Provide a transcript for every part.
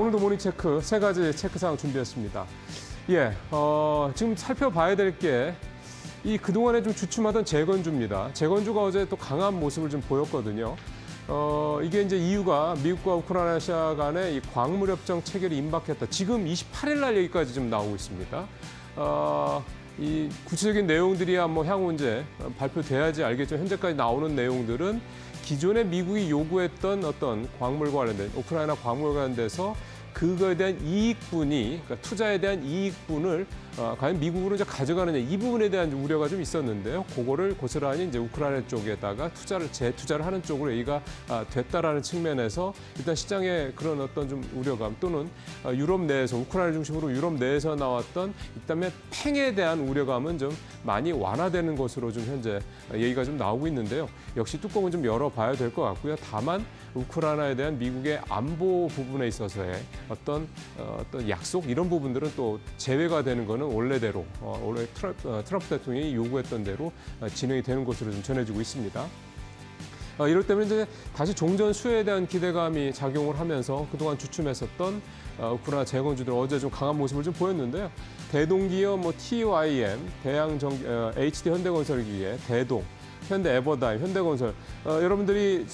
오늘도 모닝체크 세 가지 체크사항 준비했습니다. 예, 지금 살펴봐야 될 게 이 그동안에 좀 주춤하던 재건주입니다. 재건주가 어제 또 강한 모습을 좀 보였거든요. 이게 이제 이유가 미국과 우크라이나 간의 이 광물협정 체결이 임박했다. 지금 28일 날 얘기까지 좀 나오고 있습니다. 이 구체적인 내용들이야 뭐 향후 이제 발표돼야지 알겠죠. 현재까지 나오는 내용들은 기존에 미국이 요구했던 어떤 광물과 관련된 우크라이나 광물과 관련돼서 그거에 대한 이익분이 그러니까 투자에 대한 이익분을 과연 미국으로 이제 가져가느냐 이 부분에 대한 우려가 좀 있었는데요. 그거를 고스란히 이제 우크라이나 쪽에다가 재투자를 하는 쪽으로 얘기가 됐다라는 측면에서 일단 시장의 그런 어떤 좀 우려감 또는 유럽 내에서 우크라이나 중심으로 유럽 내에서 나왔던 이딴의 팽에 대한 우려감은 좀 많이 완화되는 것으로 좀 현재 얘기가 좀 나오고 있는데요. 역시 뚜껑은 좀 열어봐야 될 것 같고요. 다만 우크라이나에 대한 미국의 안보 부분에 있어서의 어떤 약속 이런 부분들은 또 제외가 되는 거는 원래대로 원래 트럼프 대통령이 요구했던 대로 진행이 되는 것으로 좀 전해지고 있습니다. 이럴 때문에 이제 다시 종전 수혜에 대한 기대감이 작용을 하면서 그동안 주춤했었던 우크라이나 재건주들 어제 좀 강한 모습을 좀 보였는데요. 대동기업 TYM, HD 현대건설기계, 대동, 현대 에버다임, 현대건설. 여러분들이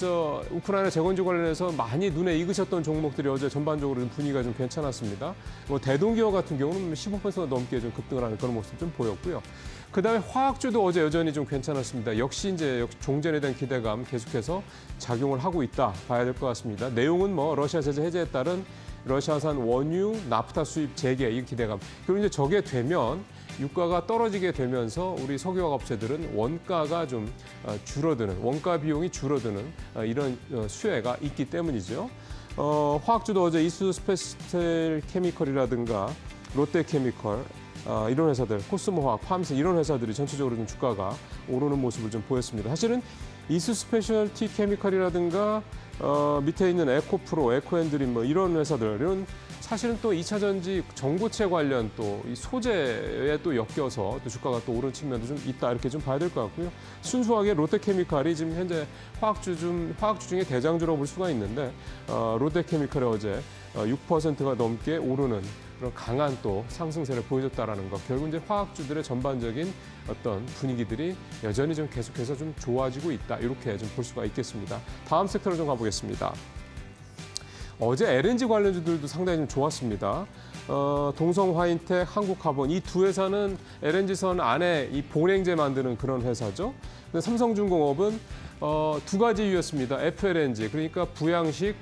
우크라이나 재건주 관련해서 많이 눈에 익으셨던 종목들이 어제 전반적으로 좀 분위기가 좀 괜찮았습니다. 대동기업 같은 경우는 15%가 넘게 좀 급등을 하는 그런 모습 좀 보였고요. 그다음에 화학주도 어제 여전히 좀 괜찮았습니다. 역시 이제 종전에 대한 기대감 계속해서 작용을 하고 있다 봐야 될 것 같습니다. 내용은 러시아 제재 해제에 따른 러시아산 원유, 나프타 수입 재개 이 기대감. 그리고 이제 저게 되면 유가가 떨어지게 되면서 우리 석유화학 업체들은 원가가 좀 줄어드는, 원가 비용이 줄어드는 이런 수혜가 있기 때문이죠. 화학주도 어제 이수 스페셜 케미컬이라든가 롯데케미컬 이런 회사들, 코스모화학, 팜스 이런 회사들이 전체적으로 좀 주가가 오르는 모습을 좀 보였습니다. 사실은 이수 스페셜티 케미컬이라든가 밑에 있는 에코프로, 에코엔드림 이런 회사들은 사실은 또 2차 전지 전고체 관련 또 이 소재에 또 엮여서 또 주가가 또 오른 측면도 좀 있다 이렇게 좀 봐야 될 것 같고요. 순수하게 롯데케미칼이 지금 현재 화학주 중에 대장주라고 볼 수가 있는데 롯데케미칼이 어제 6%가 넘게 오르는 그런 강한 또 상승세를 보여줬다라는 것. 결국 이제 화학주들의 전반적인 어떤 분위기들이 여전히 좀 계속해서 좀 좋아지고 있다 이렇게 좀 볼 수가 있겠습니다. 다음 섹터로 좀 가보겠습니다. 어제 LNG 관련주들도 상당히 좀 좋았습니다. 동성화인텍, 한국카본 이 두 회사는 LNG선 안에 이 봉랭제 만드는 그런 회사죠. 근데 삼성중공업은 두 가지 이유였습니다. FLNG 그러니까 부양식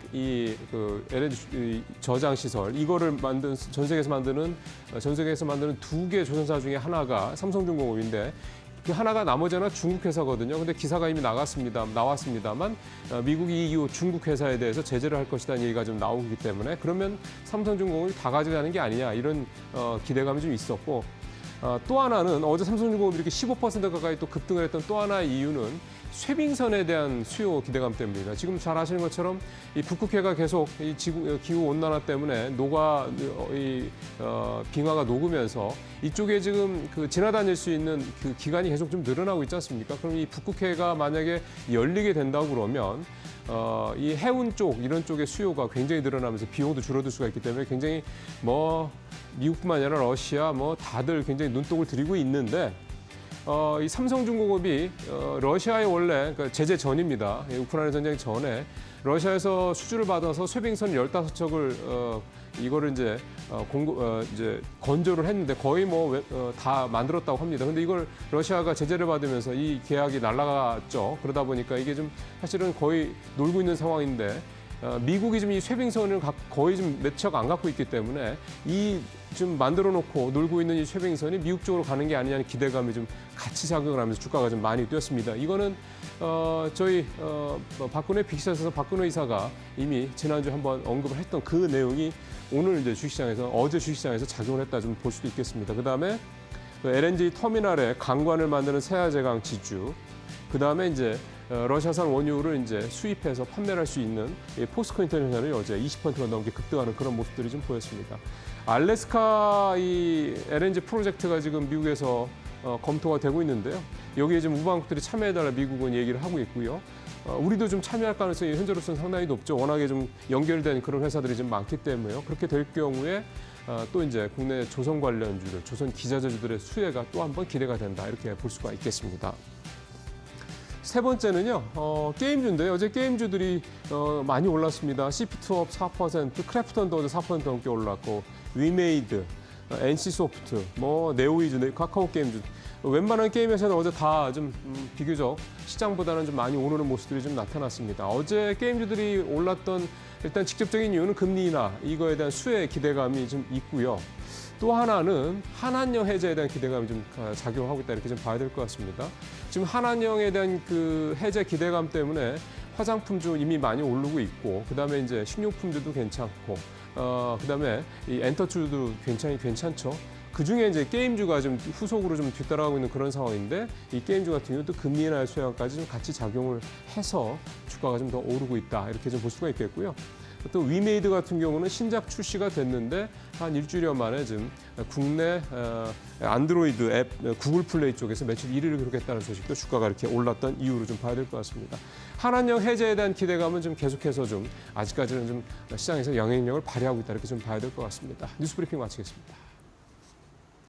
LNG 저장 시설 이거를 전 세계에서 만드는 두 개 조선사 중에 하나가 삼성중공업인데. 그 하나가 나머지 하나 중국 회사거든요. 근데 기사가 이미 나왔습니다만 미국이 이후 중국 회사에 대해서 제재를 할 것이라는 얘기가 좀 나오기 때문에 그러면 삼성중공업이 다 가져가는 게 아니냐 이런 기대감이 좀 있었고 또 하나는 어제 삼성중공업이 이렇게 15% 가까이 또 급등을 했던 또 하나의 이유는 쇠빙선에 대한 수요 기대감 때문입니다. 지금 잘 아시는 것처럼 이 북극해가 계속 이 기후 온난화 때문에 빙하가 녹으면서 이쪽에 지금 지나다닐 수 있는 그 기간이 계속 좀 늘어나고 있지 않습니까? 그럼 이 북극해가 만약에 열리게 된다고 그러면 이 해운 쪽 이런 쪽의 수요가 굉장히 늘어나면서 비용도 줄어들 수가 있기 때문에 굉장히 미국뿐만 아니라 러시아 다들 굉장히 눈독을 들이고 있는데 이 삼성중공업이 러시아에 원래 그러니까 제재 전입니다. 우크라이나 전쟁 전에 러시아에서 수주를 받아서 쇠빙선 15척을 이거를 이제 건조를 했는데 거의 다 만들었다고 합니다. 근데 이걸 러시아가 제재를 받으면서 이 계약이 날아갔죠. 그러다 보니까 이게 좀 사실은 거의 놀고 있는 상황인데 미국이 지금 이 쇠빙선을 거의 좀 몇 척 안 갖고 있기 때문에 좀 만들어 놓고 놀고 있는 이 쇠빙선이 미국 쪽으로 가는 게 아니냐는 기대감이 좀 같이 작용을 하면서 주가가 좀 많이 뛰었습니다. 이거는 저희 박근혜 빅샷에서 박근혜 이사가 이미 지난주에 한번 언급을 했던 그 내용이 오늘 이제 어제 주식시장에서 작용을 했다 좀 볼 수도 있겠습니다. 그다음에 LNG 터미널에 강관을 만드는 세아제강 지주, 그다음에 이제 러시아산 원유를 이제 수입해서 판매를 할 수 있는 포스코 인터내셔널이 어제 20%가 넘게 급등하는 그런 모습들이 좀 보였습니다. 알래스카 이 LNG 프로젝트가 지금 미국에서 검토가 되고 있는데요. 여기에 지금 우방국들이 참여해달라 미국은 얘기를 하고 있고요. 우리도 좀 참여할 가능성이 현재로서는 상당히 높죠. 워낙에 좀 연결된 그런 회사들이 좀 많기 때문에요. 그렇게 될 경우에 또 이제 국내 조선 관련주들, 조선 기자재주들의 수혜가 또 한 번 기대가 된다. 이렇게 볼 수가 있겠습니다. 세 번째는요, 게임주인데요. 어제 게임주들이 많이 올랐습니다. CP2업 4%, 크래프톤도 어제 4% 넘게 올랐고, 위메이드, NC소프트, 네오이즈, 카카오 게임주. 웬만한 게임 회사는 어제 다 좀 비교적 시장보다는 좀 많이 오르는 모습들이 좀 나타났습니다. 어제 게임주들이 올랐던 일단 직접적인 이유는 금리 인하, 이거에 대한 수혜 기대감이 좀 있고요. 또 하나는 한한령 해제에 대한 기대감이 좀 작용하고 있다 이렇게 좀 봐야 될 것 같습니다. 지금 한한령에 대한 그 해제 기대감 때문에 화장품주 이미 많이 오르고 있고, 그다음에 이제 식료품주도 괜찮고, 그다음에 이 엔터주도 괜찮죠. 그 중에 이제 게임주가 좀 후속으로 좀 뒤따라가고 있는 그런 상황인데, 이 게임주 같은 경우는 또 금리 인하 수혜감까지 좀 같이 작용을 해서 주가가 좀 더 오르고 있다 이렇게 좀 볼 수가 있겠고요. 또 위메이드 같은 경우는 신작 출시가 됐는데 한 일주일여 만에 지금 국내 안드로이드 앱 구글 플레이 쪽에서 매출 1위를 기록했다는 소식도 주가가 이렇게 올랐던 이유로 좀 봐야 될 것 같습니다. 한한령 해제에 대한 기대감은 좀 계속해서 좀 아직까지는 좀 시장에서 영향력을 발휘하고 있다 이렇게 좀 봐야 될 것 같습니다. 뉴스 브리핑 마치겠습니다.